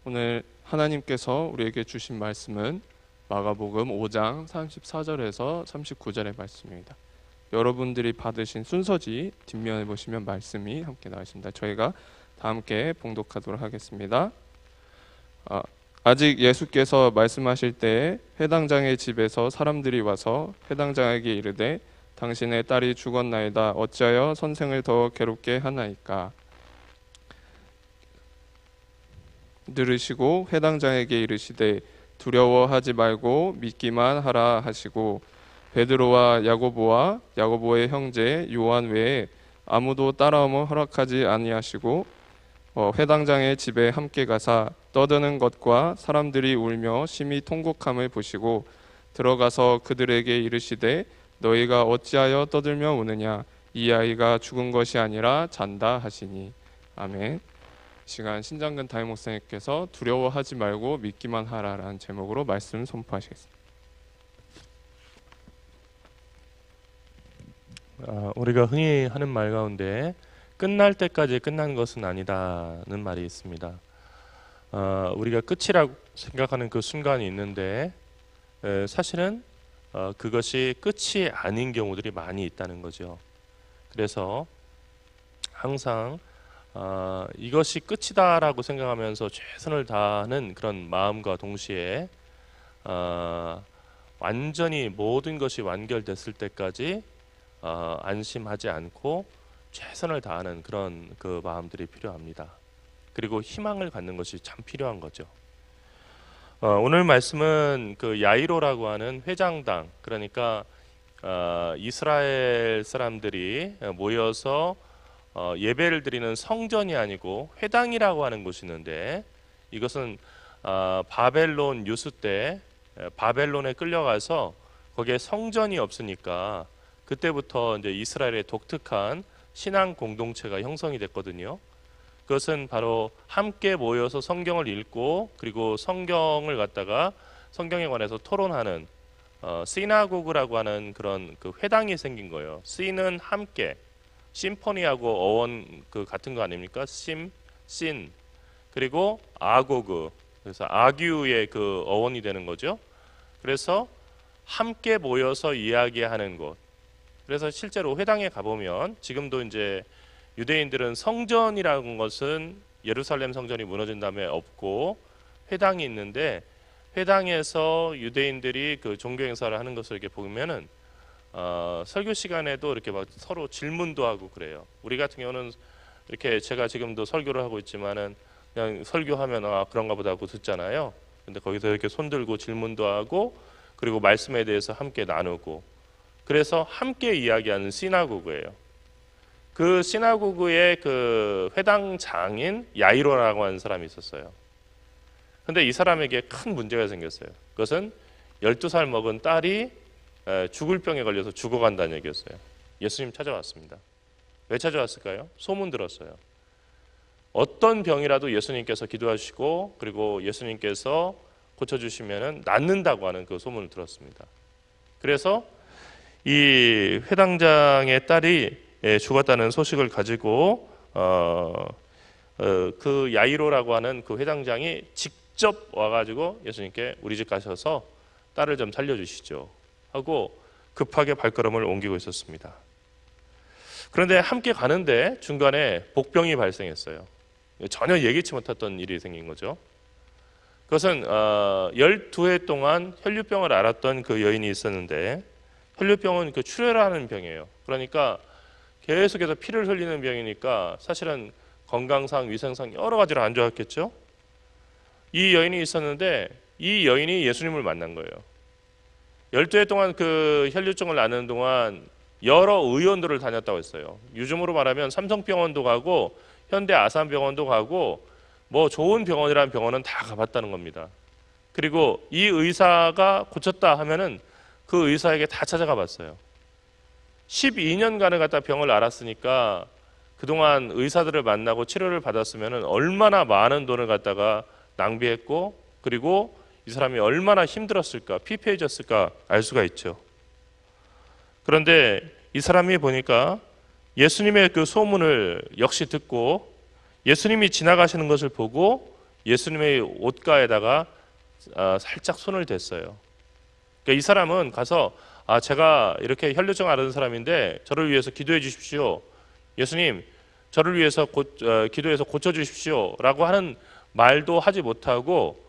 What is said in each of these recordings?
오늘 하나님께서 우리에게 주신 말씀은 마가복음 5장 34절에서 39절의 말씀입니다. 여러분들이 받으신 순서지 뒷면에 보시면 말씀이 함께 나와 있습니다. 저희가 다 함께 봉독하도록 하겠습니다. 아직 예수께서 말씀하실 때에 회당장의 집에서 사람들이 와서 회당장에게 이르되 당신의 딸이 죽었나이다. 어찌하여 선생을 더 괴롭게 하나이까? 들으시고 회당장에게 이르시되 두려워하지 말고 믿기만 하라 하시고 베드로와 야고보와 야고보의 형제 요한 외에 아무도 따라오며 허락하지 아니하시고 회당장의 집에 함께 가사 떠드는 것과 사람들이 울며 심히 통곡함을 보시고 들어가서 그들에게 이르시되 너희가 어찌하여 떠들며 우느냐? 이 아이가 죽은 것이 아니라 잔다 하시니. 아멘. 시간 신장근 담임 목사님께서 두려워하지 말고 믿기만 하라라는 제목으로 말씀 선포하시겠습니다. 우리가 흔히 하는 말 가운데 끝날 때까지 끝난 것은 아니다는 말이 있습니다. 우리가 끝이라고 생각하는 그 순간이 있는데 사실은 그것이 끝이 아닌 경우들이 많이 있다는 거죠. 그래서 항상 이것이 끝이다라고 생각하면서 최선을 다하는 그런 마음과 동시에 완전히 모든 것이 완결됐을 때까지 안심하지 않고 최선을 다하는 그런 그 마음들이 필요합니다. 그리고 희망을 갖는 것이 참 필요한 거죠. 오늘 말씀은 그 야이로라고 하는 회장당, 그러니까 이스라엘 사람들이 모여서 예배를 드리는 성전이 아니고 회당이라고 하는 곳이 있는데, 이것은 바벨론 유수 때 바벨론에 끌려가서 거기에 성전이 없으니까 그때부터 이제 이스라엘의 독특한 신앙 공동체가 형성이 됐거든요. 그것은 바로 함께 모여서 성경을 읽고 그리고 성경을 갖다가 성경에 관해서 토론하는 시나고그라고 하는 그런 그 회당이 생긴 거예요. 시는 함께, 심포니하고 어원 그 같은 거 아닙니까? 신 그리고 아고그, 그래서 아규의 그 어원이 되는 거죠. 그래서 함께 모여서 이야기하는 곳. 그래서 실제로 회당에 가보면 지금도 이제 유대인들은 성전이라는 것은 예루살렘 성전이 무너진 다음에 없고 회당이 있는데, 회당에서 유대인들이 그 종교 행사를 하는 것을 이렇게 보면은 설교 시간에도 이렇게 막 서로 질문도 하고 그래요. 우리 같은 경우는 이렇게 제가 지금도 설교를 하고 있지만은 그냥 설교하면 그런가 보다 하고 듣잖아요. 근데 거기서 이렇게 손 들고 질문도 하고 그리고 말씀에 대해서 함께 나누고, 그래서 함께 이야기하는 시나고그예요. 그 시나고그의 그 회당장인 야이로라고 하는 사람이 있었어요. 근데 이 사람에게 큰 문제가 생겼어요. 그것은 12살 먹은 딸이 죽을 병에 걸려서 죽어간다는 얘기였어요. 예수님 찾아왔습니다. 왜 찾아왔을까요? 소문 들었어요. 어떤 병이라도 예수님께서 기도하시고 그리고 예수님께서 고쳐주시면 낫는다고 하는 그 소문을 들었습니다. 그래서 이 회당장의 딸이 죽었다는 소식을 가지고 그 야이로라고 하는 그 회당장이 직접 와가지고 예수님께 우리 집 가셔서 딸을 좀 살려주시죠 하고 급하게 발걸음을 옮기고 있었습니다. 그런데 함께 가는데 중간에 복병이 발생했어요. 전혀 예기치 못했던 일이 생긴 거죠. 그것은 12해 동안 혈류병을 앓았던 그 여인이 있었는데, 혈류병은 그 출혈하는 병이에요. 그러니까 계속해서 피를 흘리는 병이니까 사실은 건강상 위생상 여러 가지로 안 좋았겠죠. 이 여인이 있었는데 이 여인이 예수님을 만난 거예요. 12해 동안 그 혈류증을 앓는 동안 여러 의원들을 다녔다고 했어요. 요즘으로 말하면 삼성병원도 가고 현대 아산병원도 가고 뭐 좋은 병원이라는 병원은 다 가봤다는 겁니다. 그리고 이 의사가 고쳤다 하면은 그 의사에게 다 찾아가 봤어요. 12년간을 갖다 병을 앓았으니까 그동안 의사들을 만나고 치료를 받았으면 얼마나 많은 돈을 갖다가 낭비했고, 그리고 이 사람이 얼마나 힘들었을까, 피폐해졌을까 알 수가 있죠. 그런데 이 사람이 보니까 예수님의 그 소문을 역시 듣고 예수님이 지나가시는 것을 보고 예수님의 옷가에다가 살짝 손을 댔어요. 그러니까 이 사람은 가서 제가 이렇게 혈류증 앓은 사람인데 저를 위해서 기도해 주십시오. 예수님, 저를 위해서 기도해서 고쳐 주십시오라고 하는 말도 하지 못하고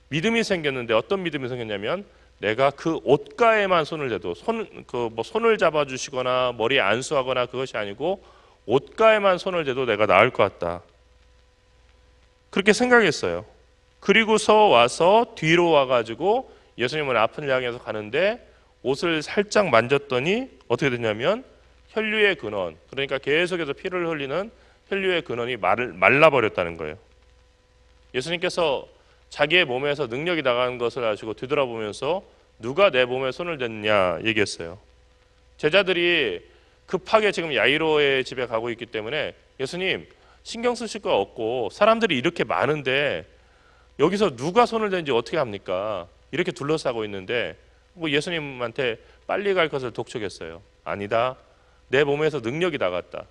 믿음이 생겼는데 어떤 믿음이 생겼냐면 내가 그 옷가에만 손을 대도 손을 잡아 주시거나 머리에 안수하거나 그것이 아니고 옷가에만 손을 대도 내가 나을 것 같다. 그렇게 생각했어요. 그리고서 와서 뒤로 와가지고 예수님은 아픈 향해서 가는데 옷을 살짝 만졌더니 어떻게 됐냐면 혈류의 근원, 그러니까 계속해서 피를 흘리는 혈류의 근원이 말라버렸다는 거예요. 예수님께서 자기의 몸에서 능력이 나가는 것을 아시고 뒤돌아보면서 누가 내 몸에 손을 댔냐 얘기했어요. 제자들이 급하게 지금 야이로의 집에 가고 있기 때문에 예수님 신경 쓰실 거 없고 사람들이 이렇게 많은데 여기서 누가 손을 댄지 어떻게 합니까? 이렇게 둘러싸고 있는데 뭐 예수님한테 빨리 갈 것을 독촉했어요. 아니다. 내 몸에서 능력이 나갔다.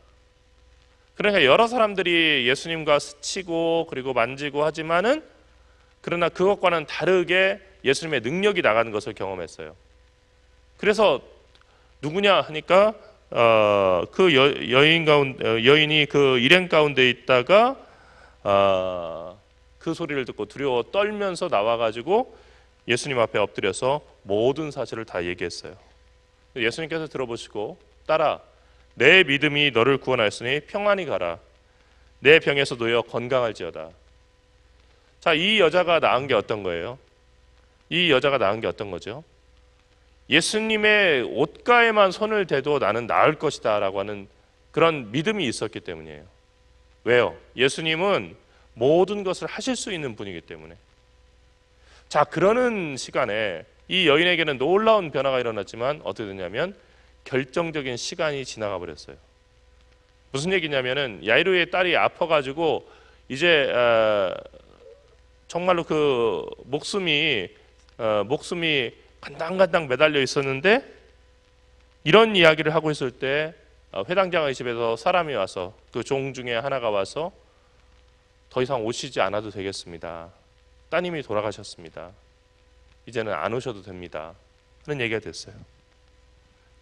그러니까 여러 사람들이 예수님과 스치고 그리고 만지고 하지만은 그러나 그것과는 다르게 예수님의 능력이 나가는 것을 경험했어요. 그래서 누구냐 하니까 그 여인이 그 일행 가운데 있다가 그 소리를 듣고 두려워 떨면서 나와가지고 예수님 앞에 엎드려서 모든 사실을 다 얘기했어요. 예수님께서 들어보시고 딸아, 내 믿음이 너를 구원하였으니 평안히 가라. 내 병에서 놓여 건강할지어다. 자, 이 여자가 나은 게 어떤 거예요? 이 여자가 나은 게 어떤 거죠? 예수님의 옷가에만 손을 대도 나는 나을 것이다 라고 하는 그런 믿음이 있었기 때문이에요. 왜요? 예수님은 모든 것을 하실 수 있는 분이기 때문에. 자, 그러는 시간에 이 여인에게는 놀라운 변화가 일어났지만 어떻게 됐냐면 결정적인 시간이 지나가 버렸어요. 무슨 얘기냐면은 야이로의 딸이 아파가지고 이제 정말로 그 목숨이 간당간당 매달려 있었는데 이런 이야기를 하고 있을 때 회당장의 집에서 사람이 와서 그 종 중에 하나가 와서 더 이상 오시지 않아도 되겠습니다. 따님이 돌아가셨습니다. 이제는 안 오셔도 됩니다. 그런 얘기가 됐어요.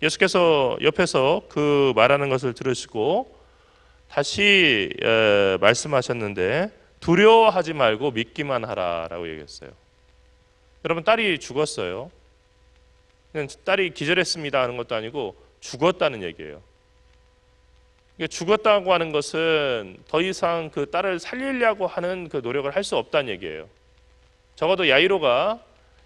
예수께서 옆에서 그 말하는 것을 들으시고 다시 말씀하셨는데 두려워하지 말고 믿기만 하라라고 얘기했어요. 여러분, 딸이 죽었어요. 그냥 딸이 기절했습니다 하는 것도 아니고 죽었다는 얘기예요. 죽었다고 하는 것은 더 이상 그 딸을 살리려고 하는 그 노력을 할 수 없다는 얘기예요. 적어도 야이로가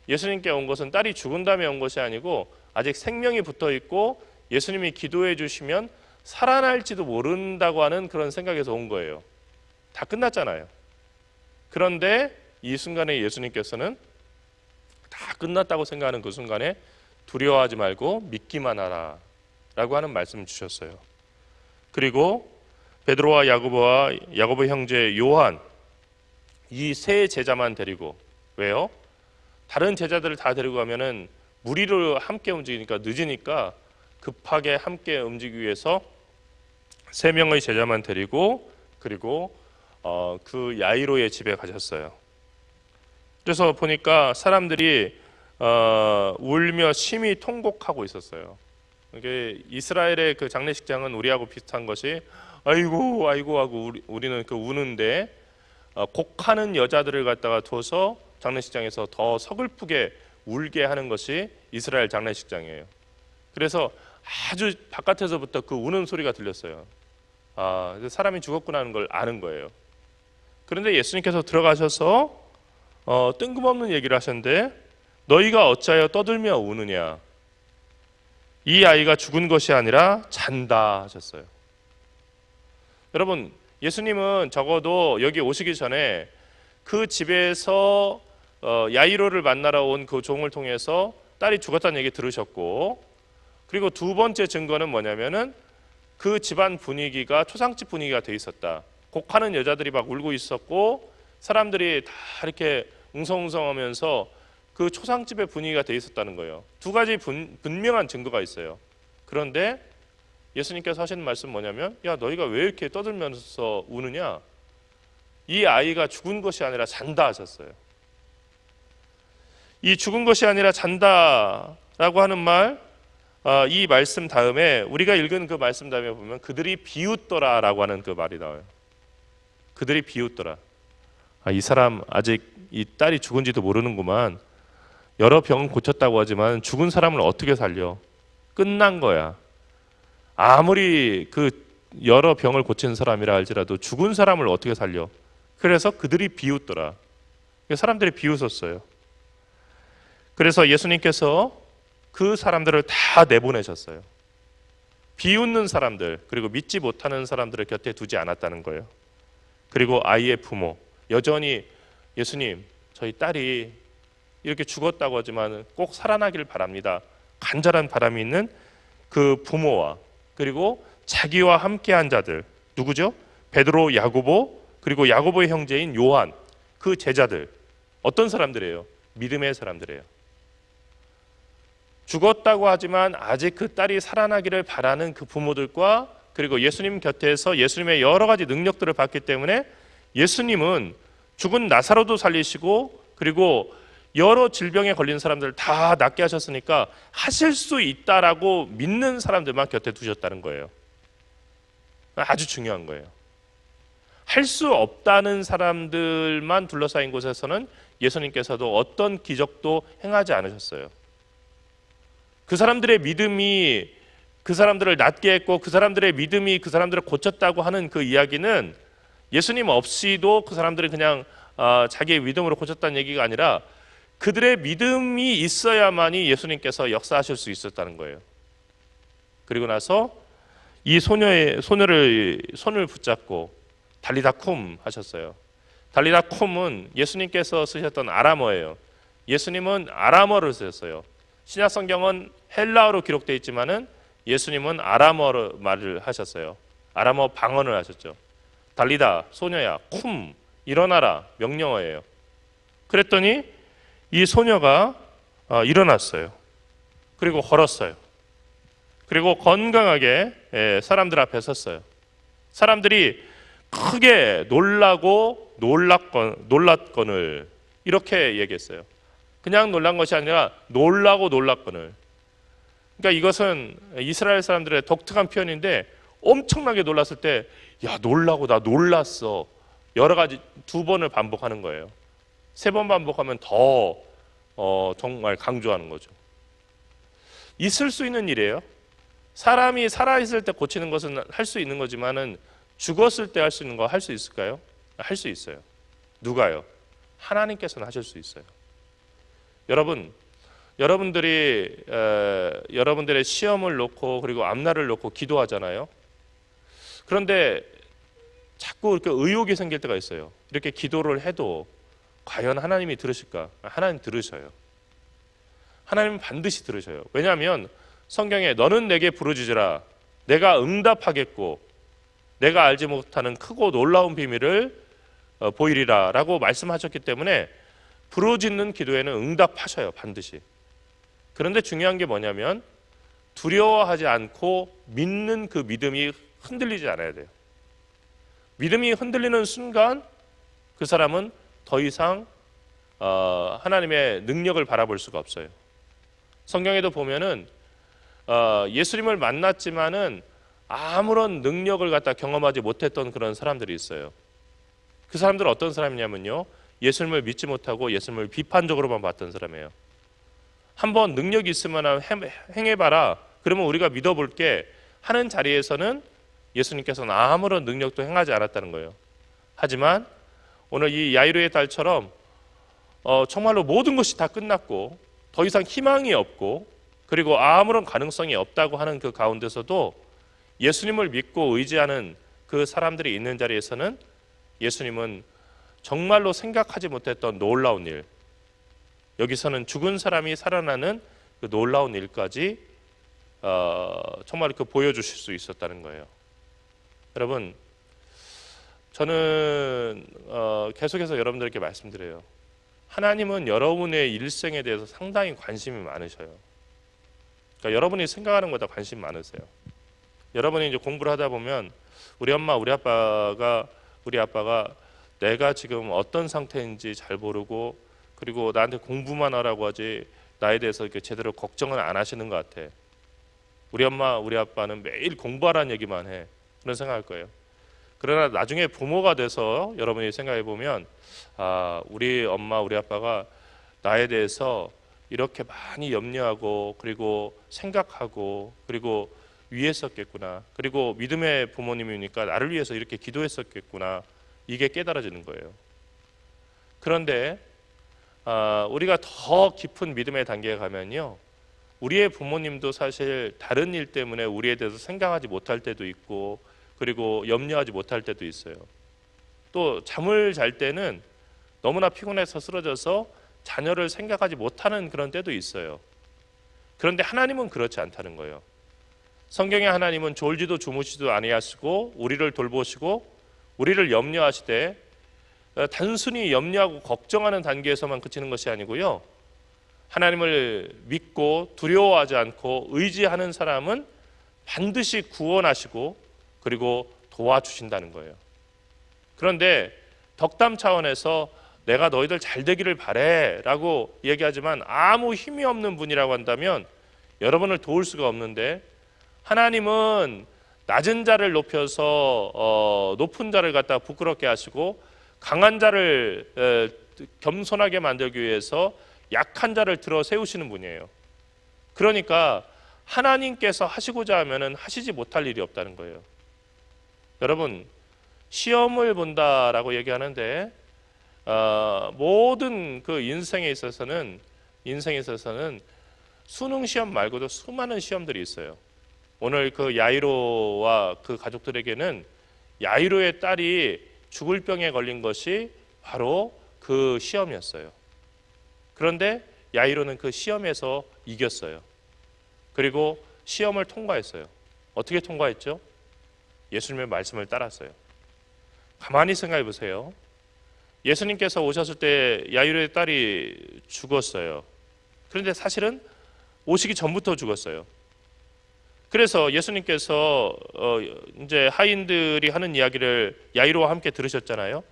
예수님께 온 것은 딸이 죽은 다음에 온 것이 아니고 아직 생명이 붙어 있고 예수님이 기도해 주시면 살아날지도 모른다고 하는 그런 생각에서 온 거예요. 다 끝났잖아요. 그런데 이 순간에 예수님께서는 다 끝났다고 생각하는 그 순간에 두려워하지 말고 믿기만 하라 라고 하는 말씀을 주셨어요. 그리고 베드로와 야고보 형제 요한 이 세 제자만 데리고, 왜요? 다른 제자들을 다 데리고 가면은 무리로 함께 움직이니까 늦으니까 급하게 함께 움직이기 위해서 세 명의 제자만 데리고 그리고 그 야이로의 집에 가셨어요. 그래서 보니까 사람들이 울며 심히 통곡하고 있었어요. 이게 이스라엘의 그 장례식장은 우리하고 비슷한 것이 아이고 아이고 하고 우리는 그 우는데 곡하는 여자들을 갖다가 둬서 장례식장에서 더 서글프게 울게 하는 것이 이스라엘 장례식장이에요. 그래서 아주 바깥에서부터 그 우는 소리가 들렸어요. 사람이 죽었구나 하는 걸 아는 거예요. 그런데 예수님께서 들어가셔서 뜬금없는 얘기를 하셨는데 너희가 어찌하여 떠들며 우느냐? 이 아이가 죽은 것이 아니라 잔다 하셨어요. 여러분, 예수님은 적어도 여기 오시기 전에 그 집에서 야이로를 만나러 온 그 종을 통해서 딸이 죽었다는 얘기 들으셨고, 그리고 두 번째 증거는 뭐냐면은 그 집안 분위기가 초상집 분위기가 돼 있었다. 곡하는 여자들이 막 울고 있었고 사람들이 다 이렇게 웅성웅성하면서 그 초상집의 분위기가 돼 있었다는 거예요. 두 가지 분명한 증거가 있어요. 그런데 예수님께서 하시는 말씀 뭐냐면 야, 너희가 왜 이렇게 떠들면서 우느냐? 이 아이가 죽은 것이 아니라 잔다 하셨어요. 이 죽은 것이 아니라 잔다라고 하는 말, 이 말씀 다음에 우리가 읽은 그 말씀 다음에 보면 그들이 비웃더라라고 하는 그 말이 나와요. 그들이 비웃더라. 이 사람 아직 이 딸이 죽은지도 모르는구만. 여러 병은 고쳤다고 하지만 죽은 사람을 어떻게 살려? 끝난 거야. 아무리 그 여러 병을 고친 사람이라 할지라도 죽은 사람을 어떻게 살려? 그래서 그들이 비웃더라. 사람들이 비웃었어요. 그래서 예수님께서 그 사람들을 다 내보내셨어요. 비웃는 사람들, 그리고 믿지 못하는 사람들을 곁에 두지 않았다는 거예요. 그리고 아이의 부모, 여전히 예수님, 저희 딸이 이렇게 죽었다고 하지만 꼭 살아나기를 바랍니다. 간절한 바람이 있는 그 부모와 그리고 자기와 함께한 자들, 누구죠? 베드로, 야고보, 그리고 야고보의 형제인 요한, 그 제자들, 어떤 사람들이에요? 믿음의 사람들이에요. 죽었다고 하지만 아직 그 딸이 살아나기를 바라는 그 부모들과 그리고 예수님 곁에서 예수님의 여러 가지 능력들을 봤기 때문에 예수님은 죽은 나사로도 살리시고 그리고 여러 질병에 걸린 사람들을 다 낫게 하셨으니까 하실 수 있다라고 믿는 사람들만 곁에 두셨다는 거예요. 아주 중요한 거예요. 할 수 없다는 사람들만 둘러싸인 곳에서는 예수님께서도 어떤 기적도 행하지 않으셨어요. 그 사람들의 믿음이 그 사람들을 낫게 했고 그 사람들의 믿음이 그 사람들을 고쳤다고 하는 그 이야기는 예수님 없이도 그 사람들이 그냥 자기의 믿음으로 고쳤다는 얘기가 아니라 그들의 믿음이 있어야만이 예수님께서 역사하실 수 있었다는 거예요. 그리고 나서 이 소녀를 손을 붙잡고 달리다쿰 하셨어요. 달리다쿰은 예수님께서 쓰셨던 아람어예요. 예수님은 아람어를 쓰셨어요. 신약 성경은 헬라어로 기록되어 있지만은 예수님은 아람어로 말을 하셨어요. 아람어 방언을 하셨죠. 달리다, 소녀야, 쿰, 일어나라, 명령어예요. 그랬더니 이 소녀가 일어났어요. 그리고 걸었어요. 그리고 건강하게 사람들 앞에 섰어요. 사람들이 크게 놀라고 놀랐거늘 이렇게 얘기했어요. 그냥 놀란 것이 아니라 놀라고 놀랐거늘. 그러니까 이것은 이스라엘 사람들의 독특한 표현인데 엄청나게 놀랐을 때 야 놀라고 나 놀랐어. 여러 가지 2번을 반복하는 거예요. 3번 반복하면 더 정말 강조하는 거죠. 있을 수 있는 일이에요. 사람이 살아있을 때 고치는 것은 할 수 있는 거지만은 죽었을 때 할 수 있는 거 할 수 있을까요? 할 수 있어요. 누가요? 하나님께서는 하실 수 있어요. 여러분들이 여러분들의 시험을 놓고 그리고 앞날을 놓고 기도하잖아요. 그런데 자꾸 이렇게 의혹이 생길 때가 있어요. 이렇게 기도를 해도 과연 하나님이 들으실까? 하나님 들으셔요. 하나님은 반드시 들으셔요. 왜냐하면 성경에 너는 내게 부르짖으라 내가 응답하겠고 내가 알지 못하는 크고 놀라운 비밀을 보이리라 라고 말씀하셨기 때문에 부르짖는 기도에는 응답하셔요. 반드시. 그런데 중요한 게 뭐냐면 두려워하지 않고 믿는 그 믿음이 흔들리지 않아야 돼요. 믿음이 흔들리는 순간 그 사람은 더 이상 하나님의 능력을 바라볼 수가 없어요. 성경에도 보면은 예수님을 만났지만은 아무런 능력을 갖다 경험하지 못했던 그런 사람들이 있어요. 그 사람들은 어떤 사람이냐면요, 예수님을 믿지 못하고 예수님을 비판적으로만 봤던 사람이에요. 한번 능력이 있으면 행해봐라. 그러면 우리가 믿어볼게 하는 자리에서는 예수님께서는 아무런 능력도 행하지 않았다는 거예요. 하지만 오늘 이 야이로의 딸처럼 정말로 모든 것이 다 끝났고 더 이상 희망이 없고 그리고 아무런 가능성이 없다고 하는 그 가운데서도 예수님을 믿고 의지하는 그 사람들이 있는 자리에서는 예수님은 정말로 생각하지 못했던 놀라운 일, 여기서는 죽은 사람이 살아나는 그 놀라운 일까지 정말 그 보여주실 수 있었다는 거예요. 여러분, 저는 계속해서 여러분들께 말씀드려요. 하나님은 여러분의 일생에 대해서 상당히 관심이 많으셔요. 그러니까 여러분이 생각하는 것보다 관심 많으세요. 여러분이 이제 공부를 하다 보면 우리 엄마, 우리 아빠가 내가 지금 어떤 상태인지 잘 모르고, 그리고 나한테 공부만 하라고 하지 나에 대해서 이렇게 제대로 걱정을 안 하시는 것 같아. 우리 엄마 우리 아빠는 매일 공부하라는 얘기만 해. 그런 생각할 거예요. 그러나 나중에 부모가 돼서 여러분이 생각해 보면, 아, 우리 엄마 우리 아빠가 나에 대해서 이렇게 많이 염려하고 그리고 생각하고 그리고 위했었겠구나. 그리고 믿음의 부모님이니까 나를 위해서 이렇게 기도했었겠구나. 이게 깨달아지는 거예요. 그런데 우리가 더 깊은 믿음의 단계에 가면요, 우리의 부모님도 사실 다른 일 때문에 우리에 대해서 생각하지 못할 때도 있고 그리고 염려하지 못할 때도 있어요. 또 잠을 잘 때는 너무나 피곤해서 쓰러져서 자녀를 생각하지 못하는 그런 때도 있어요. 그런데 하나님은 그렇지 않다는 거예요. 성경의 하나님은 졸지도 주무시도 아니하시고 우리를 돌보시고 우리를 염려하시되, 단순히 염려하고 걱정하는 단계에서만 그치는 것이 아니고요, 하나님을 믿고 두려워하지 않고 의지하는 사람은 반드시 구원하시고 그리고 도와주신다는 거예요. 그런데 덕담 차원에서 내가 너희들 잘 되기를 바래 라고 얘기하지만 아무 힘이 없는 분이라고 한다면 여러분을 도울 수가 없는데, 하나님은 낮은 자를 높여서 높은 자를 갖다 부끄럽게 하시고 강한 자를 겸손하게 만들기 위해서 약한 자를 들어 세우시는 분이에요. 그러니까 하나님께서 하시고자 하면은 하시지 못할 일이 없다는 거예요. 여러분, 시험을 본다라고 얘기하는데 모든 그 인생에 있어서는 수능 시험 말고도 수많은 시험들이 있어요. 오늘 그 야이로와 그 가족들에게는 야이로의 딸이 죽을 병에 걸린 것이 바로 그 시험이었어요. 그런데 야이로는 그 시험에서 이겼어요. 그리고 시험을 통과했어요. 어떻게 통과했죠? 예수님의 말씀을 따랐어요. 가만히 생각해 보세요. 예수님께서 오셨을 때 야이로의 딸이 죽었어요. 그런데 사실은 오시기 전부터 죽었어요. 그래서 예수님께서 이제 하인들이 하는 이야기를 야이로와 함께 들으셨잖아요.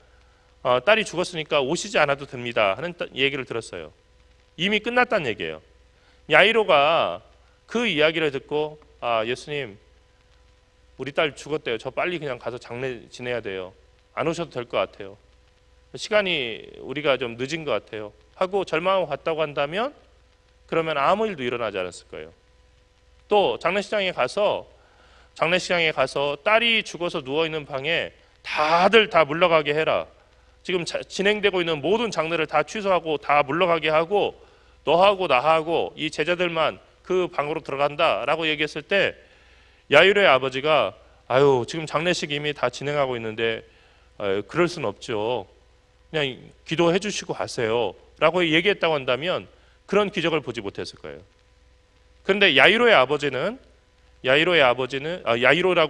딸이 죽었으니까 오시지 않아도 됩니다 하는 얘기를 들었어요. 이미 끝났다는 얘기예요. 야이로가 그 이야기를 듣고, 예수님, 우리 딸 죽었대요. 저 빨리 그냥 가서 장례 지내야 돼요. 안 오셔도 될 것 같아요. 시간이 우리가 좀 늦은 것 같아요 하고 절망하고 갔다고 한다면, 그러면 아무 일도 일어나지 않았을 거예요. 또 장례식장에 가서 딸이 죽어서 누워있는 방에 다들 다 물러가게 해라. 지금 진행되고 있는 모든 장례를 다 취소하고 다 물러가게 하고 너하고 나하고 이 제자들만 그 방으로 들어간다라고 얘기했을 때, 야이로의 아버지가 지금 장례식 이미 다 진행하고 있는데 그럴 수는 없죠. 그냥 기도해 주시고 가세요 라고 얘기했다고 한다면 그런 기적을 보지 못했을 거예요. 그런데 야이로라고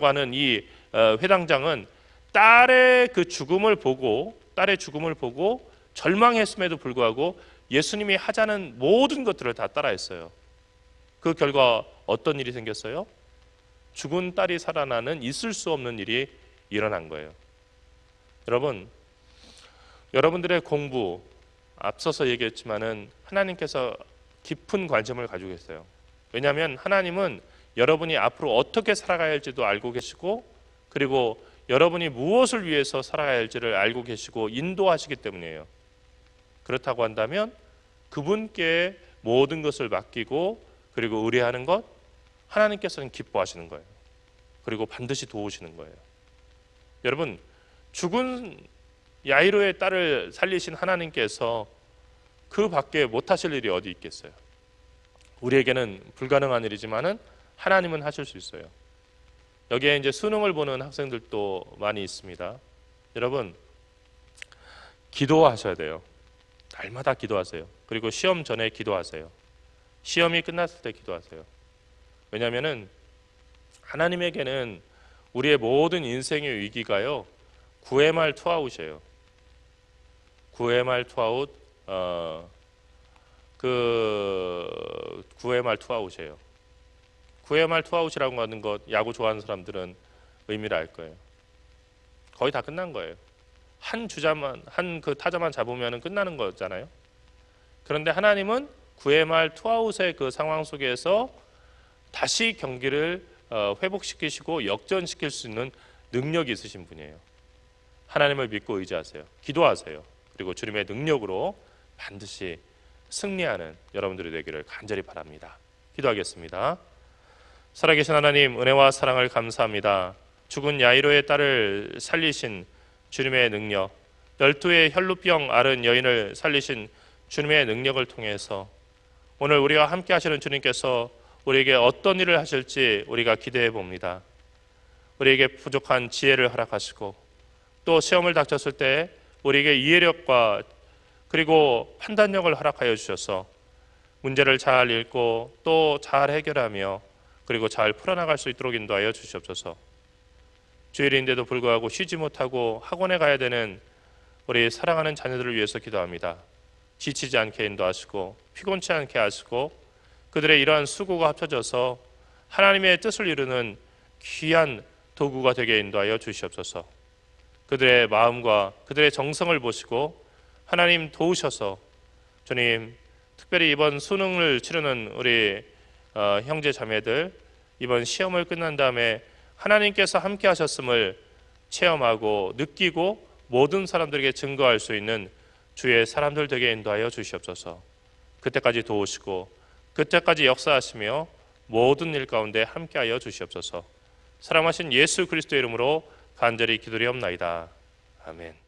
하는 이 회당장은 딸의 죽음을 보고 절망했음에도 불구하고 예수님이 하자는 모든 것들을 다 따라했어요. 그 결과 어떤 일이 생겼어요? 죽은 딸이 살아나는 있을 수 없는 일이 일어난 거예요. 여러분들의 공부, 앞서서 얘기했지만은 하나님께서 깊은 관심을 가지고 계세요. 왜냐하면 하나님은 여러분이 앞으로 어떻게 살아가야 할지도 알고 계시고, 그리고 여러분이 무엇을 위해서 살아가야 할지를 알고 계시고 인도하시기 때문이에요. 그렇다고 한다면 그분께 모든 것을 맡기고 그리고 의뢰하는 것, 하나님께서는 기뻐하시는 거예요. 그리고 반드시 도우시는 거예요. 여러분, 죽은 야이로의 딸을 살리신 하나님께서 그 밖에 못하실 일이 어디 있겠어요? 우리에게는 불가능한 일이지만은 하나님은 하실 수 있어요. 여기에 이제 수능을 보는 학생들도 많이 있습니다. 여러분, 기도하셔야 돼요. 날마다 기도하세요. 그리고 시험 전에 기도하세요. 시험이 끝났을 때 기도하세요. 왜냐하면은 하나님에게는 우리의 모든 인생의 위기가요, 구회 말 투아웃이에요. 구회 말 투아웃, 구회 말 투아웃이에요. 구회 말 투아웃이라고 하는 것, 야구 좋아하는 사람들은 의미를 알 거예요. 거의 다 끝난 거예요. 한 주자만 한 그 타자만 잡으면 끝나는 거잖아요. 그런데 하나님은 9회 말 투아웃의 그 상황 속에서 다시 경기를 회복시키시고 역전시킬 수 있는 능력이 있으신 분이에요. 하나님을 믿고 의지하세요. 기도하세요. 그리고 주님의 능력으로 반드시 승리하는 여러분들이 되기를 간절히 바랍니다. 기도하겠습니다. 살아계신 하나님, 은혜와 사랑을 감사합니다. 죽은 야이로의 딸을 살리신 주님의 능력, 12의 혈루병 앓은 여인을 살리신 주님의 능력을 통해서 오늘 우리가 함께 하시는 주님께서 우리에게 어떤 일을 하실지 우리가 기대해 봅니다. 우리에게 부족한 지혜를 허락하시고 또 시험을 닥쳤을 때 우리에게 이해력과 그리고 판단력을 허락하여 주셔서 문제를 잘 읽고 또 잘 해결하며 그리고 잘 풀어나갈 수 있도록 인도하여 주시옵소서. 주일인데도 불구하고 쉬지 못하고 학원에 가야 되는 우리 사랑하는 자녀들을 위해서 기도합니다. 지치지 않게 인도하시고 피곤치 않게 하시고 그들의 이러한 수고가 합쳐져서 하나님의 뜻을 이루는 귀한 도구가 되게 인도하여 주시옵소서. 그들의 마음과 그들의 정성을 보시고 하나님 도우셔서 주님, 특별히 이번 수능을 치르는 우리 형제 자매들 이번 시험을 끝난 다음에 하나님께서 함께 하셨음을 체험하고 느끼고 모든 사람들에게 증거할 수 있는 주의 사람들 되게 인도하여 주시옵소서. 그때까지 도우시고 그때까지 역사하시며 모든 일 가운데 함께하여 주시옵소서. 사랑하신 예수 그리스도의 이름으로 간절히 기도리옵나이다. 아멘.